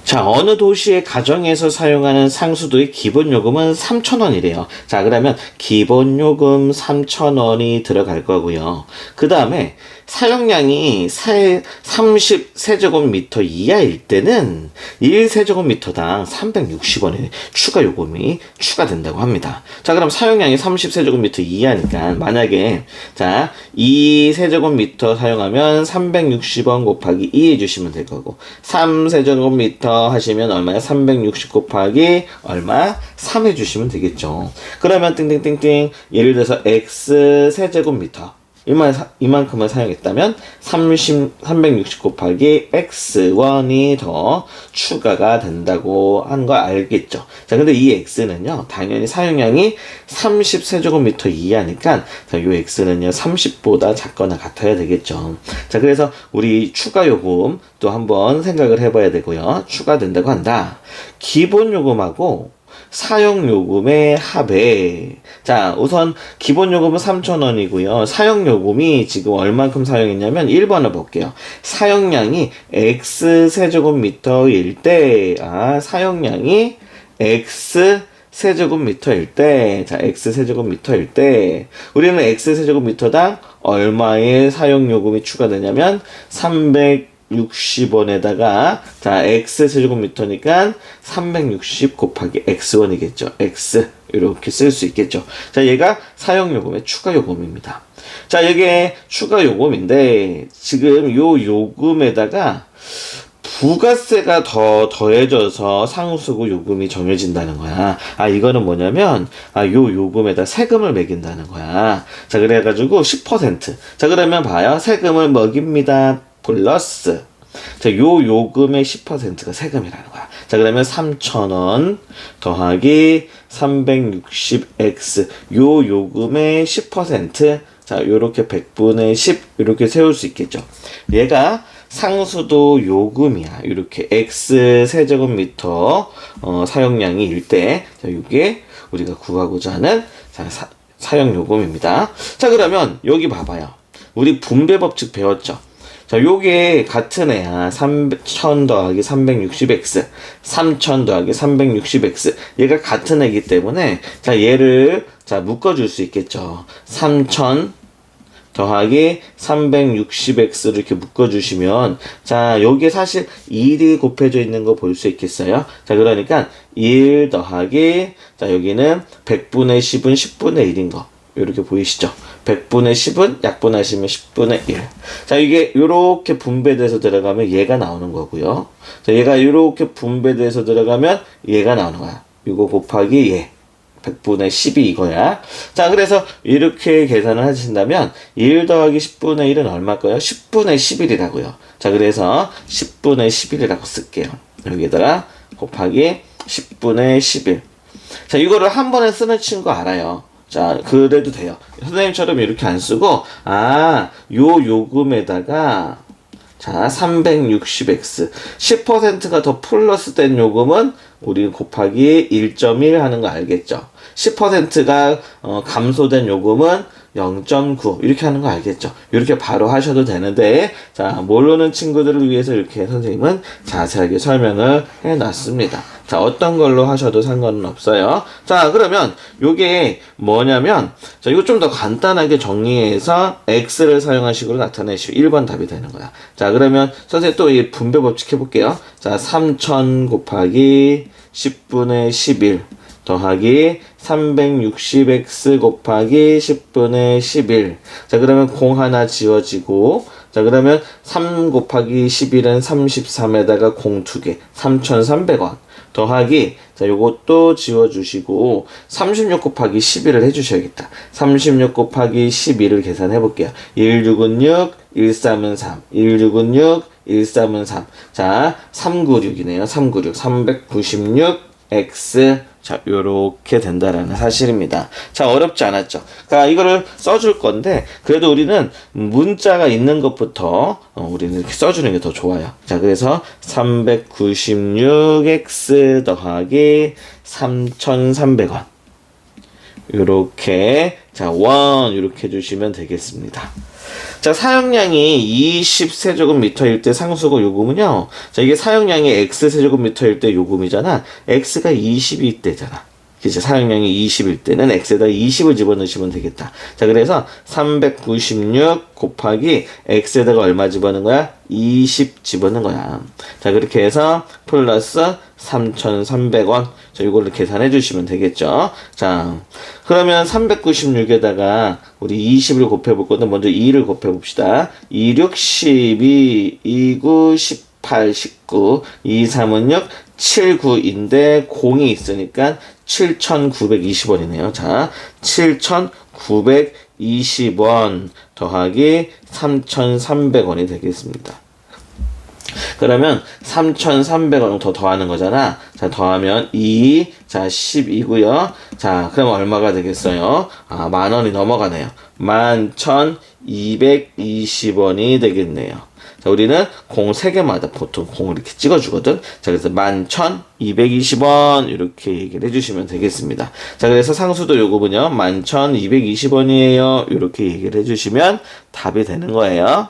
자, 어느 도시의 가정에서 사용하는 상수도의 기본 요금은 3,000원이래요. 자, 그러면 기본 요금 3,000원이 들어갈 거고요. 그 다음에 사용량이 30세제곱미터 이하일 때는 1세제곱미터당 360원의 추가 요금이 추가된다고 합니다. 자, 그럼 사용량이 30세제곱미터 이하니까 만약에 자, 2세제곱미터 사용하면 360원 곱하기 2 해주시면 될 거고 3세제곱미터 하시면 얼마야? 360 곱하기 얼마? 3 해주시면 되겠죠. 그러면 띵띵띵띵 예를 들어서 x 세제곱미터 이만큼을 사용했다면 360 곱하기 x1이 더 추가가 된다고 하는 거 알겠죠. 자, 근데 이 x는요, 당연히 사용량이 30세제곱미터 이하니까, 자, 요 x는요, 30보다 작거나 같아야 되겠죠. 자, 그래서 우리 추가 요금 또 한번 생각을 해봐야 되고요. 추가된다고 한다. 기본 요금하고 사용요금의 합에 자 우선 기본요금은 3,000원이고요. 사용요금이 지금 얼만큼 사용했냐면 1번을 볼게요. 사용량이 x세제곱미터일 때 사용량이 x세제곱미터일 때 자 x세제곱미터일 때 우리는 x세제곱미터당 얼마의 사용요금이 추가되냐면 360원에다가 자 x세제곱미터니까 360 곱하기 x1이겠죠. x 이렇게 쓸 수 있겠죠. 자, 얘가 사용요금의 추가요금입니다. 자, 이게 추가요금인데 지금 요 요금에다가 부가세가 더 더해져서 상수고 요금이 정해진다는 거야. 이거는 뭐냐면 요 요금에다 세금을 매긴다는 거야. 자, 그래가지고 10%. 자, 그러면 봐요. 세금을 먹입니다. 플러스 자, 요 요금의 10%가 세금이라는 거야. 자, 그러면 3,000원 더하기 360x 요 요금의 10% 자, 요렇게 100분의 10 이렇게 세울 수 있겠죠. 얘가 상수도 요금이야. 이렇게 x 세제곱미터 사용량이 일 때 자, 이게 우리가 구하고자 하는 자, 사용 요금입니다. 자, 그러면 여기 봐봐요. 우리 분배 법칙 배웠죠. 자, 요게 같은 애야. 3,000 더하기 360x 3,000 더하기 360x 얘가 같은 애기 때문에 자, 얘를 자, 묶어줄 수 있겠죠. 3,000 더하기 360x를 이렇게 묶어주시면 자, 여기에 사실 1이 곱해져 있는 거 볼 수 있겠어요? 자, 그러니까 1 더하기 자, 여기는 100분의 10은 10분의 1인 거 이렇게 보이시죠? 100분의 10은 약분하시면 10분의 1. 자, 이게 요렇게 분배돼서 들어가면 얘가 나오는 거고요. 자, 얘가 요렇게 분배돼서 들어가면 얘가 나오는 거야. 이거 곱하기 얘. 100분의 10이 이거야. 자, 그래서 이렇게 계산을 하신다면 1 더하기 10분의 1은 얼마일까요? 10분의 11이라고요. 자, 그래서 10분의 11이라고 쓸게요. 여기다가 곱하기 10분의 11. 자, 이거를 한 번에 쓰는 친구 알아요. 자, 그래도 돼요. 선생님처럼 이렇게 안 쓰고, 요 요금에다가, 자, 360x. 10%가 더 플러스 된 요금은 우리 곱하기 1.1 하는 거 알겠죠? 10%가 감소된 요금은 0.9 이렇게 하는 거 알겠죠? 이렇게 바로 하셔도 되는데 자, 모르는 친구들을 위해서 이렇게 선생님은 자세하게 설명을 해놨습니다. 자, 어떤 걸로 하셔도 상관은 없어요. 자, 그러면 요게 뭐냐면 자, 이거 좀 더 간단하게 정리해서 x를 사용한 식으로 나타내시고 1번 답이 되는 거야. 자, 그러면 선생님 또 이 분배 법칙 해볼게요. 자, 3,000 곱하기 10분의 11 더하기 360x 곱하기 10분의 11. 자, 그러면 공 하나 지워지고, 자, 그러면 3 곱하기 11은 33에다가 공 2개, 3,300원. 더하기, 자, 요것도 지워주시고, 36 곱하기 11을 해주셔야겠다. 36 곱하기 12를 계산해 볼게요. 16은 6, 13은 3, 16은 6, 13은 3. 자, 396이네요. 396, 396x. 자, 요렇게 된다라는 사실입니다. 자, 어렵지 않았죠? 그러니까 이거를 써줄 건데, 그래도 우리는 문자가 있는 것부터, 우리는 이렇게 써주는 게 더 좋아요. 자, 그래서 396x 더하기 3,300원. 요렇게, 자, 원, 요렇게 해주시면 되겠습니다. 자, 사용량이 20세제곱미터일 때 상수고 요금은요. 자, 이게 사용량이 X세제곱미터일 때 요금이잖아. X가 20일 때잖아. 그치? 사용량이 20일 때는 X에다 20을 집어넣으시면 되겠다. 자, 그래서 396 곱하기 X에다가 얼마 집어넣은 거야? 20 집어넣은 거야. 자, 그렇게 해서 플러스 3,300원. 자, 이걸로 계산해 주시면 되겠죠. 자, 그러면 396에다가 우리 20을 곱해볼 건데 먼저 2를 곱해봅시다. 2, 6, 12, 2, 9, 18, 19, 2, 3은 6, 7, 9인데 0이 있으니까 7,920원이네요. 자, 7,920원 더하기 3,300원이 되겠습니다. 그러면 3,300원 더 더하는 거잖아. 자, 더하면 2, 자, 10이고요. 자, 그럼 얼마가 되겠어요? 아, 10,000원이 넘어가네요. 11,220원이 되겠네요. 자, 우리는 공 3개마다 보통 공을 이렇게 찍어주거든. 자, 그래서 11,220원 이렇게 얘기를 해주시면 되겠습니다. 자, 그래서 상수도 요금은요 11,220원이에요. 이렇게 얘기를 해주시면 답이 되는 거예요.